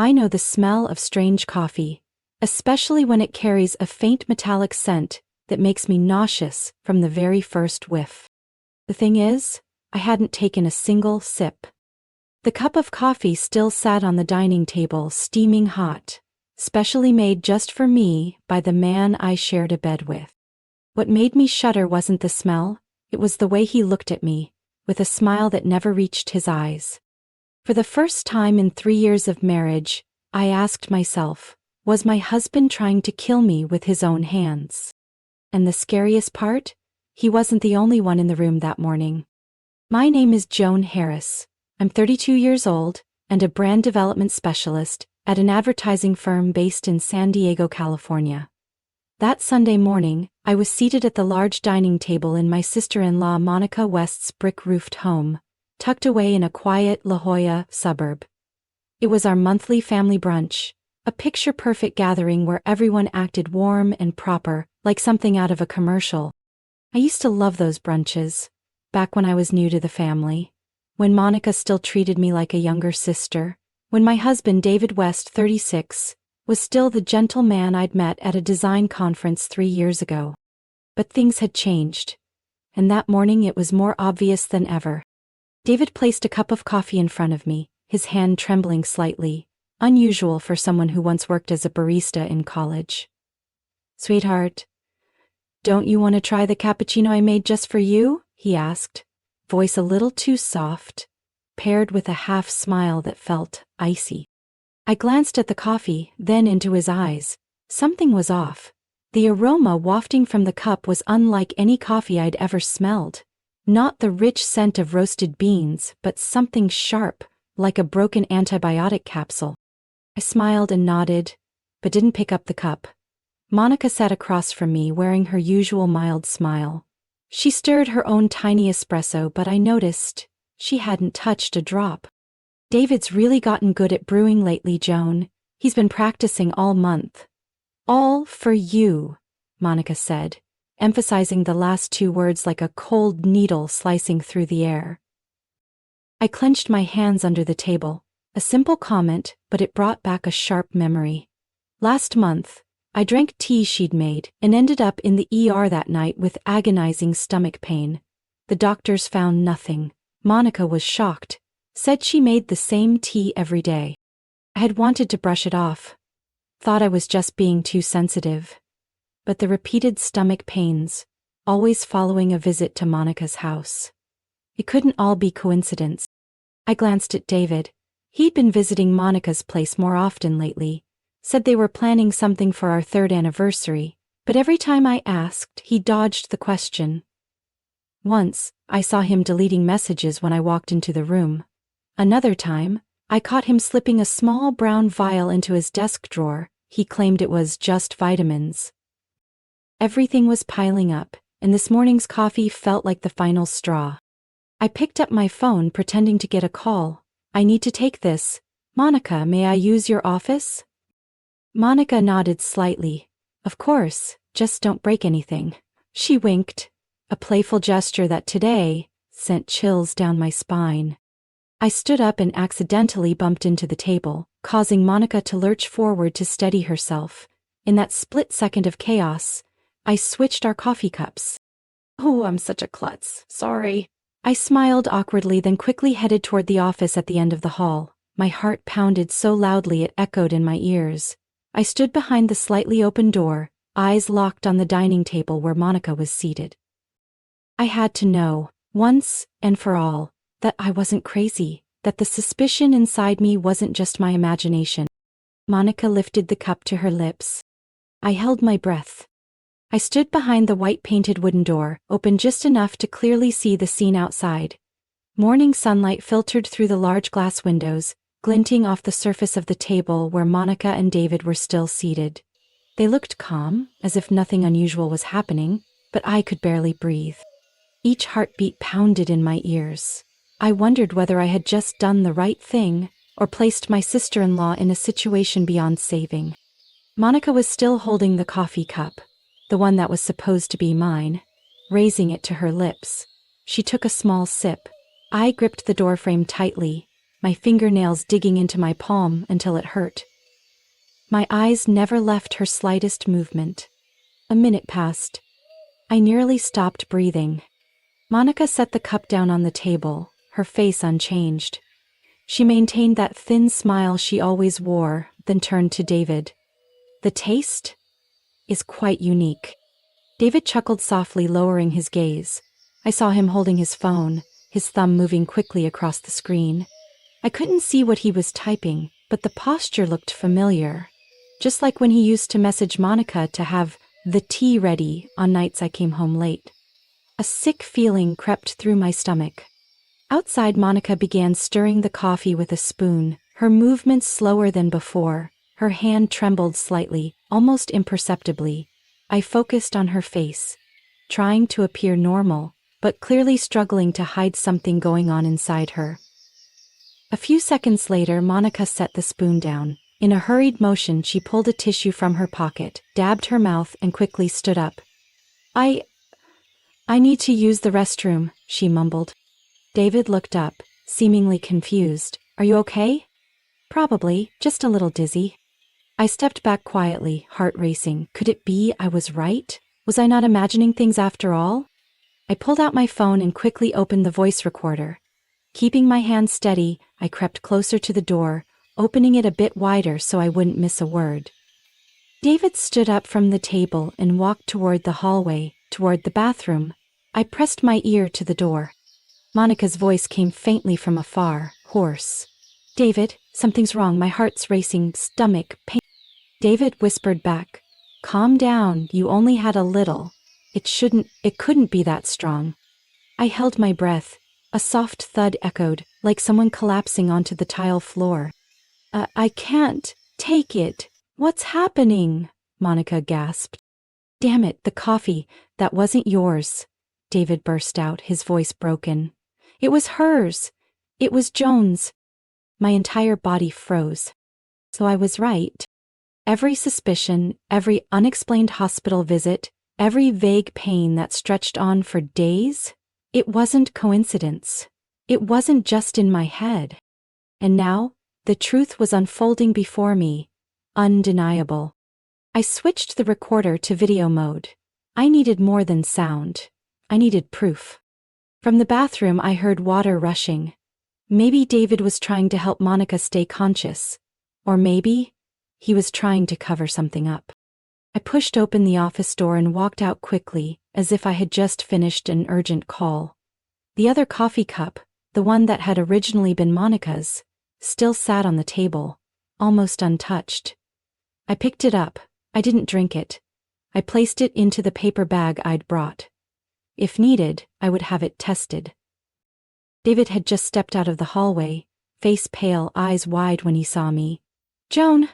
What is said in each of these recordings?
I know the smell of strange coffee, especially when it carries a faint metallic scent that makes me nauseous from the very first whiff. The thing is, I hadn't taken a single sip. The cup of coffee still sat on the dining table, steaming hot, specially made just for me by the man I shared a bed with. What made me shudder wasn't the smell, it was the way he looked at me, with a smile that never reached his eyes. For the first time in 3 years of marriage, I asked myself, was my husband trying to kill me with his own hands? And the scariest part? He wasn't the only one in the room that morning. My name is Joan Harris. I'm 32 years old and a brand development specialist at an advertising firm based in San Diego, California. That Sunday morning, I was seated at the large dining table in my sister-in-law Monica West's brick-roofed home, tucked away in a quiet La Jolla suburb. It was our monthly family brunch, a picture-perfect gathering where everyone acted warm and proper, like something out of a commercial. I used to love those brunches, back when I was new to the family, when Monica still treated me like a younger sister, when my husband David West, 36, was still the gentle man I'd met at a design conference 3 years ago. But things had changed, and that morning it was more obvious than ever. David placed a cup of coffee in front of me, his hand trembling slightly, unusual for someone who once worked as a barista in college. "Sweetheart, don't you want to try the cappuccino I made just for you?" he asked, voice a little too soft, paired with a half-smile that felt icy. I glanced at the coffee, then into his eyes. Something was off. The aroma wafting from the cup was unlike any coffee I'd ever smelled. Not the rich scent of roasted beans, but something sharp, like a broken antibiotic capsule. I smiled and nodded, but didn't pick up the cup. Monica sat across from me, wearing her usual mild smile. She stirred her own tiny espresso, but I noticed she hadn't touched a drop. "David's really gotten good at brewing lately, Joan. He's been practicing all month." "All for you," Monica said, emphasizing the last 2 words like a cold needle slicing through the air. I clenched my hands under the table. A simple comment, but it brought back a sharp memory. Last month, I drank tea she'd made and ended up in the ER that night with agonizing stomach pain. The doctors found nothing. Monica was shocked, said she made the same tea every day. I had wanted to brush it off, thought I was just being too sensitive. But the repeated stomach pains, always following a visit to Monica's house. It couldn't all be coincidence. I glanced at David. He'd been visiting Monica's place more often lately, said they were planning something for our 3rd anniversary, but every time I asked, he dodged the question. Once, I saw him deleting messages when I walked into the room. Another time, I caught him slipping a small brown vial into his desk drawer. He claimed it was just vitamins. Everything was piling up, and this morning's coffee felt like the final straw. I picked up my phone, pretending to get a call. "I need to take this. Monica, may I use your office?" Monica nodded slightly. "Of course, just don't break anything." She winked, a playful gesture that today sent chills down my spine. I stood up and accidentally bumped into the table, causing Monica to lurch forward to steady herself. In that split second of chaos, I switched our coffee cups. "Oh, I'm such a klutz. Sorry." I smiled awkwardly, then quickly headed toward the office at the end of the hall. My heart pounded so loudly it echoed in my ears. I stood behind the slightly open door, eyes locked on the dining table where Monica was seated. I had to know, once and for all, that I wasn't crazy, that the suspicion inside me wasn't just my imagination. Monica lifted the cup to her lips. I held my breath. I stood behind the white-painted wooden door, open just enough to clearly see the scene outside. Morning sunlight filtered through the large glass windows, glinting off the surface of the table where Monica and David were still seated. They looked calm, as if nothing unusual was happening, but I could barely breathe. Each heartbeat pounded in my ears. I wondered whether I had just done the right thing, or placed my sister-in-law in a situation beyond saving. Monica was still holding the coffee cup, the one that was supposed to be mine, raising it to her lips. She took a small sip. I gripped the doorframe tightly, my fingernails digging into my palm until it hurt. My eyes never left her slightest movement. A minute passed. I nearly stopped breathing. Monica set the cup down on the table, her face unchanged. She maintained that thin smile she always wore, then turned to David. "The taste is quite unique." David chuckled softly, lowering his gaze. I saw him holding his phone, his thumb moving quickly across the screen. I couldn't see what he was typing, but the posture looked familiar. Just like when he used to message Monica to have the tea ready on nights I came home late. A sick feeling crept through my stomach. Outside, Monica began stirring the coffee with a spoon, her movements slower than before. Her hand trembled slightly, almost imperceptibly. I focused on her face, trying to appear normal, but clearly struggling to hide something going on inside her. A few seconds later, Monica set the spoon down. In a hurried motion, she pulled a tissue from her pocket, dabbed her mouth, and quickly stood up. I need to use the restroom," she mumbled. David looked up, seemingly confused. "Are you okay?" "Probably, just a little dizzy." I stepped back quietly, heart racing. Could it be I was right? Was I not imagining things after all? I pulled out my phone and quickly opened the voice recorder. Keeping my hand steady, I crept closer to the door, opening it a bit wider so I wouldn't miss a word. David stood up from the table and walked toward the hallway, toward the bathroom. I pressed my ear to the door. Monica's voice came faintly from afar, hoarse. "David, something's wrong, my heart's racing, stomach pain." David whispered back, "Calm down, you only had a little. It couldn't be that strong." I held my breath. A soft thud echoed, like someone collapsing onto the tile floor. I can't take it. What's happening?" Monica gasped. "Damn it, the coffee. That wasn't yours," David burst out, his voice broken. "It was hers. It was Joan's." My entire body froze. So I was right. Every suspicion, every unexplained hospital visit, every vague pain that stretched on for days, it wasn't coincidence. It wasn't just in my head. And now, the truth was unfolding before me, undeniable. I switched the recorder to video mode. I needed more than sound. I needed proof. From the bathroom, I heard water rushing. Maybe David was trying to help Monica stay conscious. Or maybe he was trying to cover something up. I pushed open the office door and walked out quickly, as if I had just finished an urgent call. The other coffee cup, the one that had originally been Monica's, still sat on the table, almost untouched. I picked it up. I didn't drink it. I placed it into the paper bag I'd brought. If needed, I would have it tested. David had just stepped out of the hallway, face pale, eyes wide when he saw me. "Joan,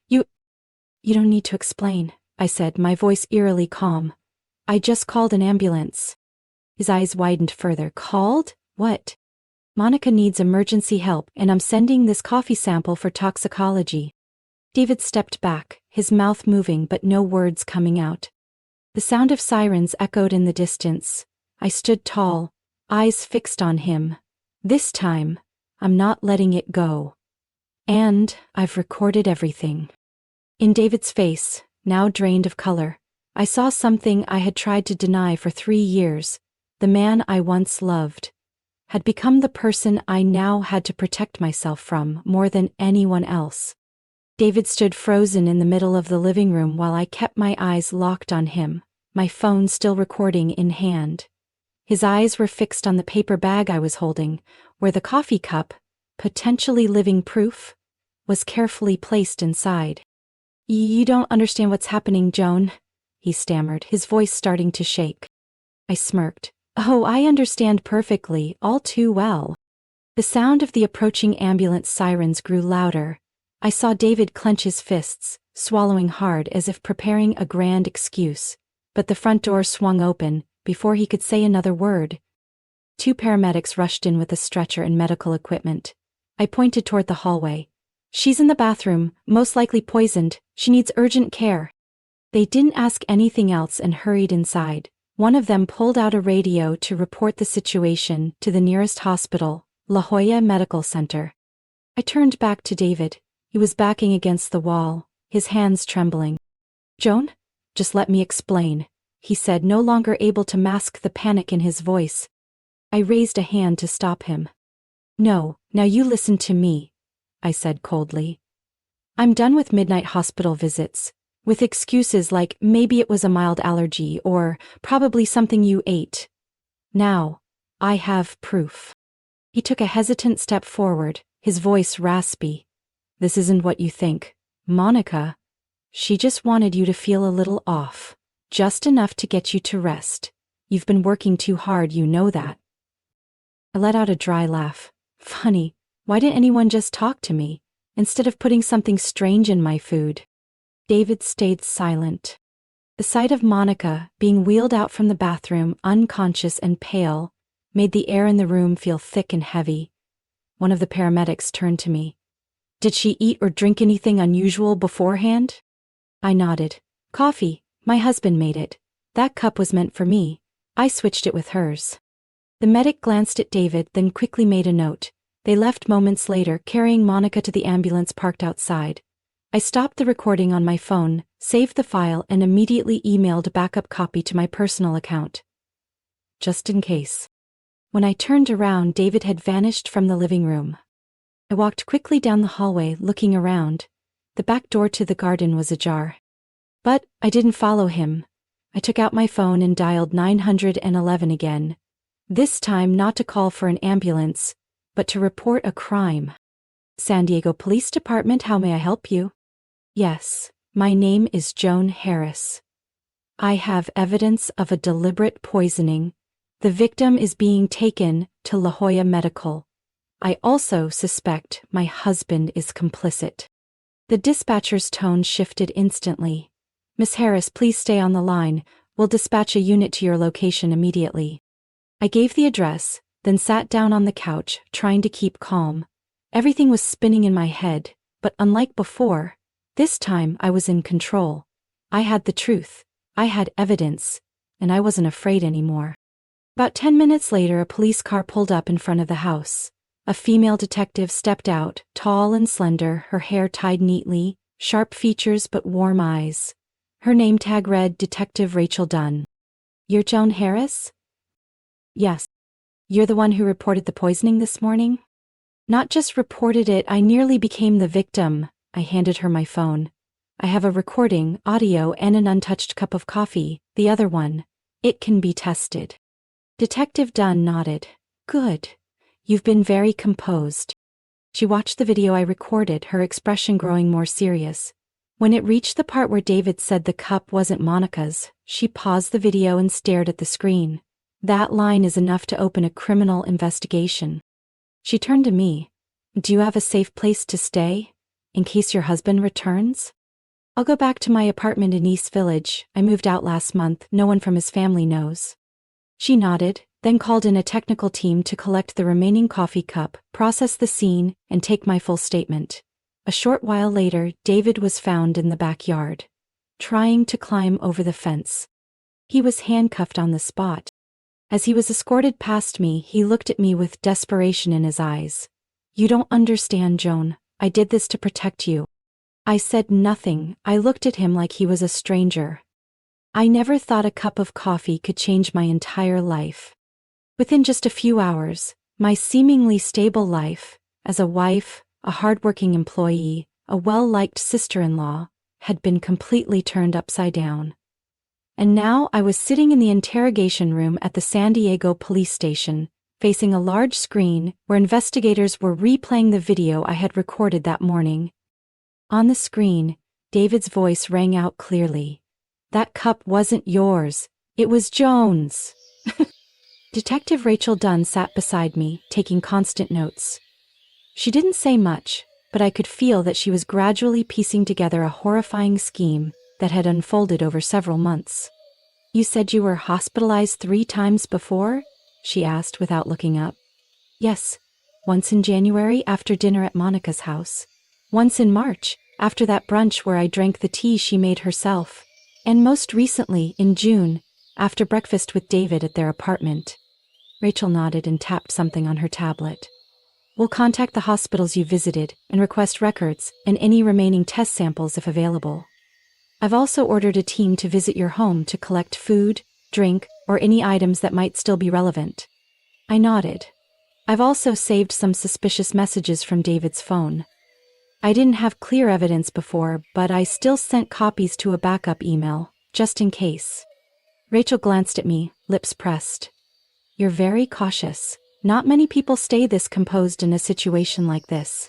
you don't need to explain," I said, my voice eerily calm. "I just called an ambulance." His eyes widened further. "Called? What?" "Monica needs emergency help, and I'm sending this coffee sample for toxicology." David stepped back, his mouth moving but no words coming out. The sound of sirens echoed in the distance. I stood tall, eyes fixed on him. This time, I'm not letting it go. And I've recorded everything. In David's face, now drained of color, I saw something I had tried to deny for 3 years. The man I once loved had become the person I now had to protect myself from more than anyone else. David stood frozen in the middle of the living room while I kept my eyes locked on him, my phone still recording in hand. His eyes were fixed on the paper bag I was holding, where the coffee cup, potentially living proof, was carefully placed inside. "You don't understand what's happening, Joan," he stammered, his voice starting to shake. I smirked. "Oh, I understand perfectly, all too well." The sound of the approaching ambulance sirens grew louder. I saw David clench his fists, swallowing hard as if preparing a grand excuse. But the front door swung open, before he could say another word. 2 paramedics rushed in with a stretcher and medical equipment. I pointed toward the hallway. "She's in the bathroom, most likely poisoned. She needs urgent care." They didn't ask anything else and hurried inside. One of them pulled out a radio to report the situation to the nearest hospital, La Jolla Medical Center. I turned back to David. He was backing against the wall, his hands trembling. Joan? Just let me explain, he said, no longer able to mask the panic in his voice. I raised a hand to stop him. No, now you listen to me, I said coldly. I'm done with midnight hospital visits, with excuses like maybe it was a mild allergy or probably something you ate. Now, I have proof. He took a hesitant step forward, his voice raspy. This isn't what you think, Monica. She just wanted you to feel a little off, just enough to get you to rest. You've been working too hard, you know that. I let out a dry laugh. Funny, why didn't anyone just talk to me, instead of putting something strange in my food? David stayed silent. The sight of Monica being wheeled out from the bathroom, unconscious and pale, made the air in the room feel thick and heavy. One of the paramedics turned to me. Did she eat or drink anything unusual beforehand? I nodded. Coffee. My husband made it. That cup was meant for me. I switched it with hers. The medic glanced at David, then quickly made a note. They left moments later, carrying Monica to the ambulance parked outside. I stopped the recording on my phone, saved the file, and immediately emailed a backup copy to my personal account. Just in case. When I turned around, David had vanished from the living room. I walked quickly down the hallway, looking around. The back door to the garden was ajar. But I didn't follow him. I took out my phone and dialed 911 again. This time not to call for an ambulance, but to report a crime. San Diego Police Department, how may I help you? Yes, my name is Joan Harris. I have evidence of a deliberate poisoning. The victim is being taken to La Jolla Medical. I also suspect my husband is complicit. The dispatcher's tone shifted instantly. Miss Harris, please stay on the line. We'll dispatch a unit to your location immediately. I gave the address, then sat down on the couch, trying to keep calm. Everything was spinning in my head, but unlike before, this time I was in control. I had the truth, I had evidence, and I wasn't afraid anymore. About 10 minutes later, a police car pulled up in front of the house. A female detective stepped out, tall and slender, her hair tied neatly, sharp features but warm eyes. Her name tag read Detective Rachel Dunn. You're Joan Harris? Yes. You're the one who reported the poisoning this morning? Not just reported it, I nearly became the victim. I handed her my phone. I have a recording, audio, and an untouched cup of coffee, the other one. It can be tested. Detective Dunn nodded. Good. You've been very composed. She watched the video I recorded, her expression growing more serious. When it reached the part where David said the cup wasn't Monica's, she paused the video and stared at the screen. That line is enough to open a criminal investigation. She turned to me. Do you have a safe place to stay, in case your husband returns? I'll go back to my apartment in East Village. I moved out last month. No one from his family knows. She nodded, then called in a technical team to collect the remaining coffee cup, process the scene, and take my full statement. A short while later, David was found in the backyard, trying to climb over the fence. He was handcuffed on the spot. As he was escorted past me, he looked at me with desperation in his eyes. You don't understand, Joan. I did this to protect you. I said nothing. I looked at him like he was a stranger. I never thought a cup of coffee could change my entire life. Within just a few hours, my seemingly stable life, as a wife, a hardworking employee, a well-liked sister-in-law, had been completely turned upside down. And now I was sitting in the interrogation room at the San Diego police station, facing a large screen where investigators were replaying the video I had recorded that morning. On the screen, David's voice rang out clearly. That cup wasn't yours. It was Joan's. Detective Rachel Dunn sat beside me, taking constant notes. She didn't say much, but I could feel that she was gradually piecing together a horrifying scheme that had unfolded over several months. You said you were hospitalized 3 times before? She asked without looking up. Yes, once in January after dinner at Monica's house. Once in March, after that brunch where I drank the tea she made herself. And most recently, in June, after breakfast with David at their apartment. Rachel nodded and tapped something on her tablet. We'll contact the hospitals you visited and request records and any remaining test samples if available. I've also ordered a team to visit your home to collect food, drink, or any items that might still be relevant. I nodded. I've also saved some suspicious messages from David's phone. I didn't have clear evidence before, but I still sent copies to a backup email, just in case. Rachel glanced at me, lips pressed. You're very cautious. Not many people stay this composed in a situation like this.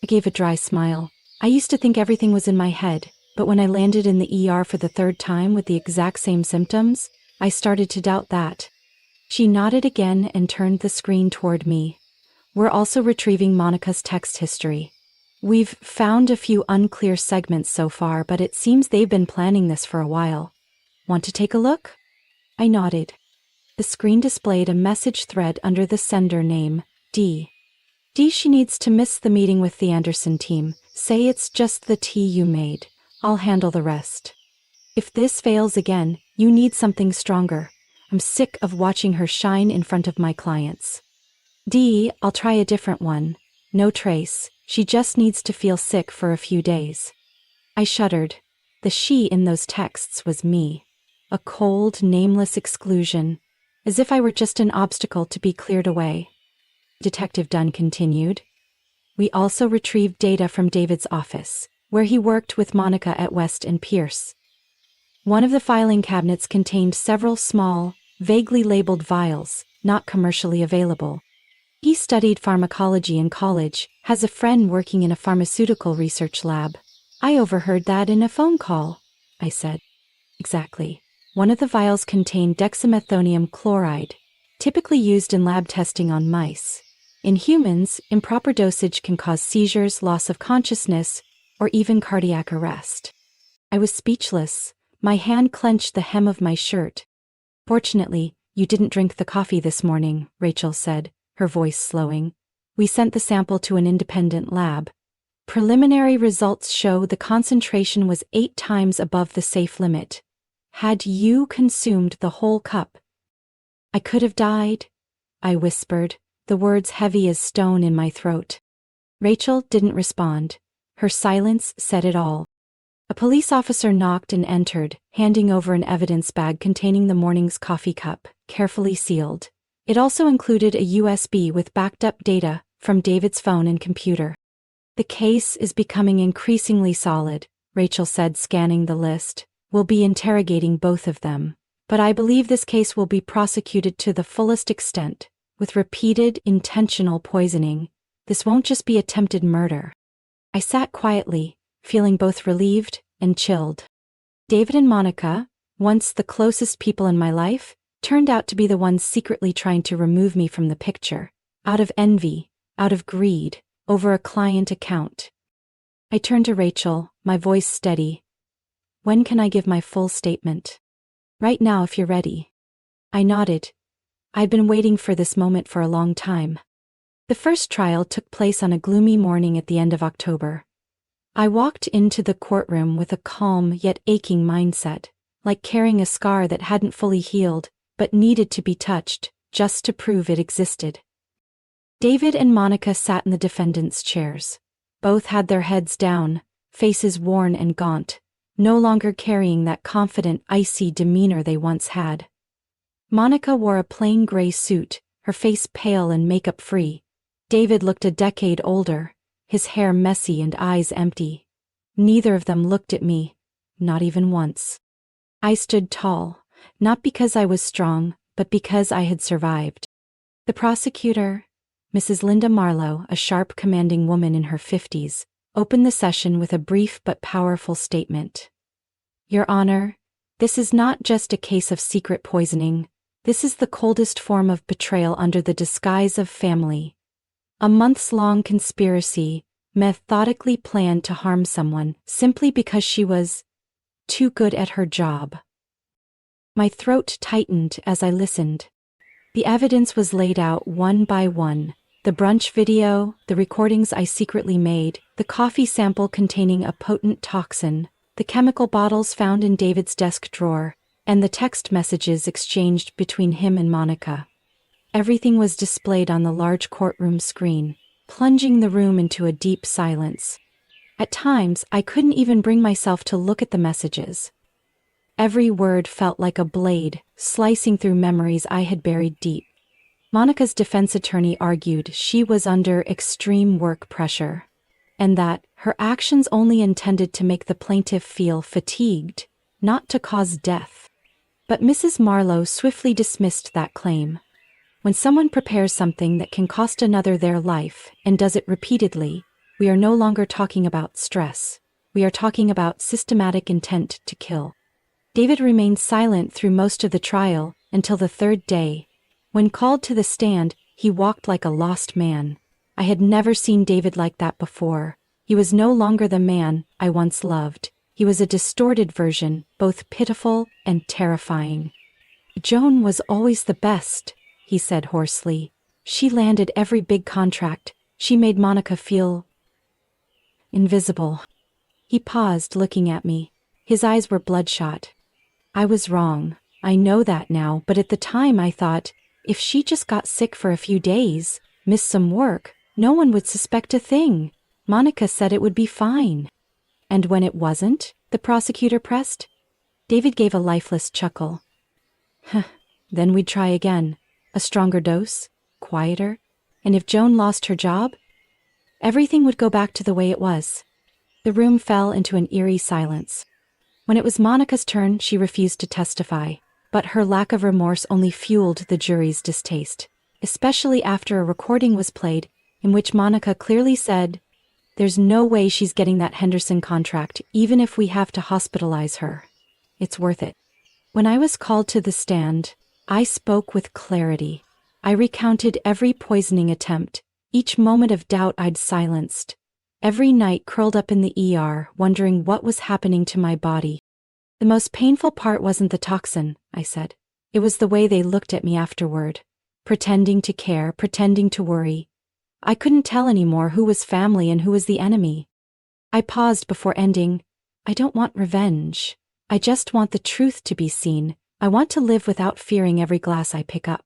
I gave a dry smile. I used to think everything was in my head, but when I landed in the ER for the third time with the exact same symptoms, I started to doubt that. She nodded again and turned the screen toward me. We're also retrieving Monica's text history. We've found a few unclear segments so far, but it seems they've been planning this for a while. Want to take a look? I nodded. The screen displayed a message thread under the sender name, D. She needs to miss the meeting with the Anderson team. Say it's just the tea you made. I'll handle the rest. If this fails again, you need something stronger. I'm sick of watching her shine in front of my clients. D, I'll try a different one. No trace. She just needs to feel sick for a few days. I shuddered. The she in those texts was me. A cold, nameless exclusion. As if I were just an obstacle to be cleared away. Detective Dunn continued. We also retrieved data from David's office, where he worked with Monica at West and Pierce. One of the filing cabinets contained several small, vaguely labeled vials, not commercially available. He studied pharmacology in college, has a friend working in a pharmaceutical research lab. I overheard that in a phone call, I said. Exactly. One of the vials contained dexamethonium chloride, typically used in lab testing on mice. In humans, improper dosage can cause seizures, loss of consciousness, or even cardiac arrest. I was speechless. My hand clenched the hem of my shirt. Fortunately, you didn't drink the coffee this morning, Rachel said, her voice slowing. We sent the sample to an independent lab. Preliminary results show the concentration was 8 times above the safe limit. Had you consumed the whole cup? I could have died, I whispered, the words heavy as stone in my throat. Rachel didn't respond. Her silence said it all. A police officer knocked and entered, handing over an evidence bag containing the morning's coffee cup, carefully sealed. It also included a USB with backed-up data from David's phone and computer. The case is becoming increasingly solid, Rachel said, scanning the list. We'll be interrogating both of them. But I believe this case will be prosecuted to the fullest extent, with repeated, intentional poisoning. This won't just be attempted murder. I sat quietly, feeling both relieved and chilled. David and Monica, once the closest people in my life, turned out to be the ones secretly trying to remove me from the picture, out of envy, out of greed, over a client account. I turned to Rachel, my voice steady. When can I give my full statement? Right now if you're ready. I nodded. I'd been waiting for this moment for a long time. The first trial took place on a gloomy morning at the end of October. I walked into the courtroom with a calm yet aching mindset, like carrying a scar that hadn't fully healed, but needed to be touched, just to prove it existed. David and Monica sat in the defendants' chairs. Both had their heads down, faces worn and gaunt, no longer carrying that confident, icy demeanor they once had. Monica wore a plain gray suit, her face pale and makeup-free. David looked a decade older, his hair messy and eyes empty. Neither of them looked at me, not even once. I stood tall, not because I was strong, but because I had survived. The prosecutor, Mrs. Linda Marlowe, a sharp, commanding woman in her 50s, opened the session with a brief but powerful statement. Your Honor, this is not just a case of secret poisoning. This is the coldest form of betrayal under the disguise of family. A months-long conspiracy, methodically planned to harm someone simply because she was too good at her job. My throat tightened as I listened. The evidence was laid out one by one. The brunch video, the recordings I secretly made, the coffee sample containing a potent toxin, the chemical bottles found in David's desk drawer, and the text messages exchanged between him and Monica. Everything was displayed on the large courtroom screen. plunging the room into a deep silence. At times, I couldn't even bring myself to look at the messages. Every word felt like a blade, slicing through memories I had buried deep. Monica's defense attorney argued she was under extreme work pressure, and that her actions only intended to make the plaintiff feel fatigued, not to cause death. But Mrs. Marlowe swiftly dismissed that claim. When someone prepares something that can cost another their life and does it repeatedly, we are no longer talking about stress. We are talking about systematic intent to kill. David remained silent through most of the trial until the third day. When called to the stand, he walked like a lost man. I had never seen David like that before. He was no longer the man I once loved. He was a distorted version, both pitiful and terrifying. "Joan was always the best," he said hoarsely. "She landed every big contract. She made Monica feel invisible." He paused, looking at me. His eyes were bloodshot. "I was wrong. I know that now, but at the time I thought, if she just got sick for a few days, missed some work, no one would suspect a thing. Monica said it would be fine." "And when it wasn't?" the prosecutor pressed. David gave a lifeless chuckle. "Then we'd try again. A stronger dose, quieter, and if Joan lost her job, everything would go back to the way it was." The room fell into an eerie silence. When it was Monica's turn, she refused to testify, but her lack of remorse only fueled the jury's distaste, especially after a recording was played in which Monica clearly said, "There's no way she's getting that Henderson contract, even if we have to hospitalize her. It's worth it." When I was called to the stand, I spoke with clarity. I recounted every poisoning attempt, each moment of doubt I'd silenced, every night curled up in the ER, wondering what was happening to my body. "The most painful part wasn't the toxin," I said. "It was the way they looked at me afterward. Pretending to care, pretending to worry. I couldn't tell anymore who was family and who was the enemy." I paused before ending. "I don't want revenge. I just want the truth to be seen. I want to live without fearing every glass I pick up."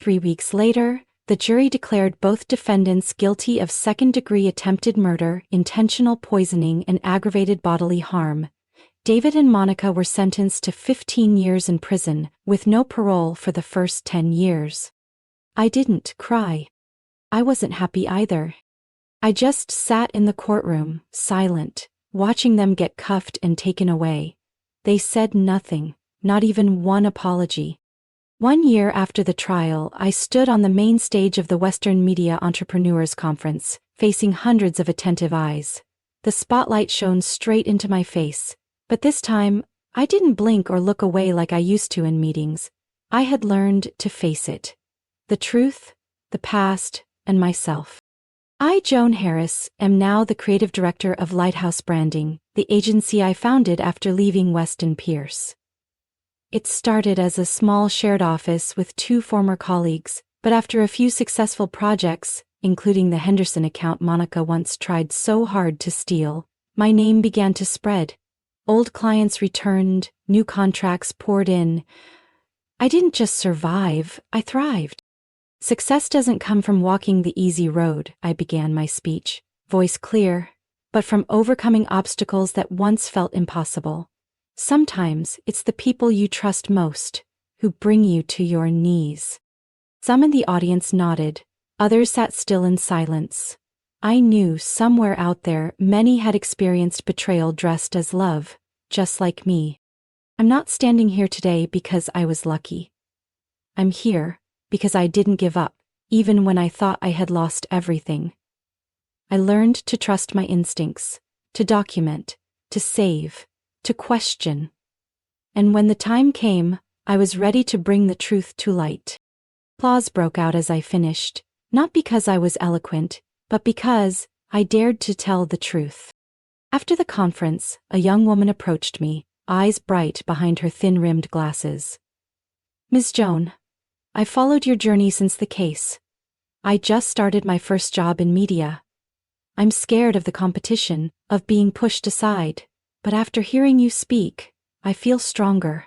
3 weeks later, the jury declared both defendants guilty of second-degree attempted murder, intentional poisoning, and aggravated bodily harm. David and Monica were sentenced to 15 years in prison, with no parole for the first 10 years. I didn't cry. I wasn't happy either. I just sat in the courtroom, silent, watching them get cuffed and taken away. They said nothing, not even one apology. 1 year after the trial, I stood on the main stage of the Western Media Entrepreneurs Conference, facing hundreds of attentive eyes. The spotlight shone straight into my face, but this time, I didn't blink or look away like I used to in meetings. I had learned to face it. The truth, the past, and myself. I, Joan Harris, am now the creative director of Lighthouse Branding, the agency I founded after leaving Weston Pierce. It started as a small shared office with 2 former colleagues, but after a few successful projects, including the Henderson account Monica once tried so hard to steal, my name began to spread. Old clients returned, new contracts poured in. I didn't just survive, I thrived. "Success doesn't come from walking the easy road," I began my speech, voice clear, "but from overcoming obstacles that once felt impossible. Sometimes it's the people you trust most who bring you to your knees." Some in the audience nodded, others sat still in silence. I knew somewhere out there many had experienced betrayal dressed as love, just like me. I'm not standing here today because I was lucky. I'm here because I didn't give up, even when I thought I had lost everything. I learned to trust my instincts, to document, to save, to question. And when the time came, I was ready to bring the truth to light. Applause broke out as I finished, not because I was eloquent, but because I dared to tell the truth. After the conference, a young woman approached me, eyes bright behind her thin-rimmed glasses. "Ms. Joan, I followed your journey since the case. I just started my first job in media. I'm scared of the competition, of being pushed aside, but after hearing you speak, I feel stronger."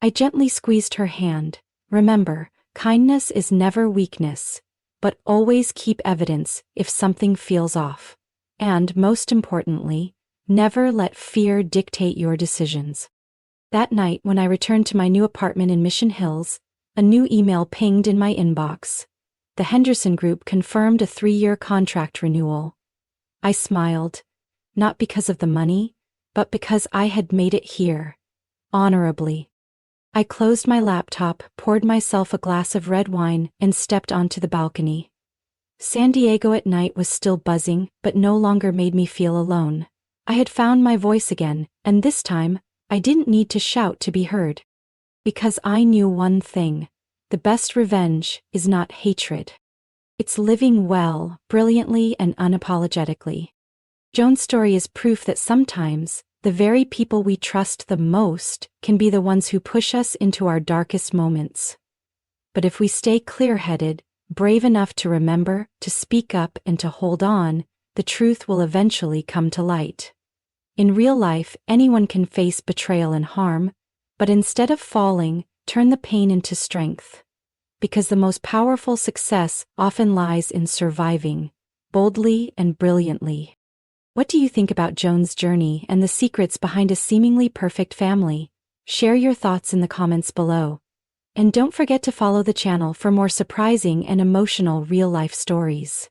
I gently squeezed her hand. "Remember, kindness is never weakness. but always keep evidence if something feels off. And most importantly, never let fear dictate your decisions. That night, when I returned to my new apartment in Mission Hills, a new email pinged in my inbox. The Henderson Group confirmed a 3-year contract renewal. I smiled, not because of the money, but because I had made it here, honorably. I closed my laptop, poured myself a glass of red wine, and stepped onto the balcony. San Diego at night was still buzzing, but no longer made me feel alone. I had found my voice again, and this time, I didn't need to shout to be heard. Because I knew one thing: the best revenge is not hatred. It's living well, brilliantly, and unapologetically. Joan's story is proof that sometimes, the very people we trust the most can be the ones who push us into our darkest moments. But if we stay clear-headed, brave enough to remember, to speak up, and to hold on, the truth will eventually come to light. In real life, anyone can face betrayal and harm, but instead of falling, turn the pain into strength. Because the most powerful success often lies in surviving, boldly and brilliantly. What do you think about Joan's journey and the secrets behind a seemingly perfect family? Share your thoughts in the comments below. And don't forget to follow the channel for more surprising and emotional real-life stories.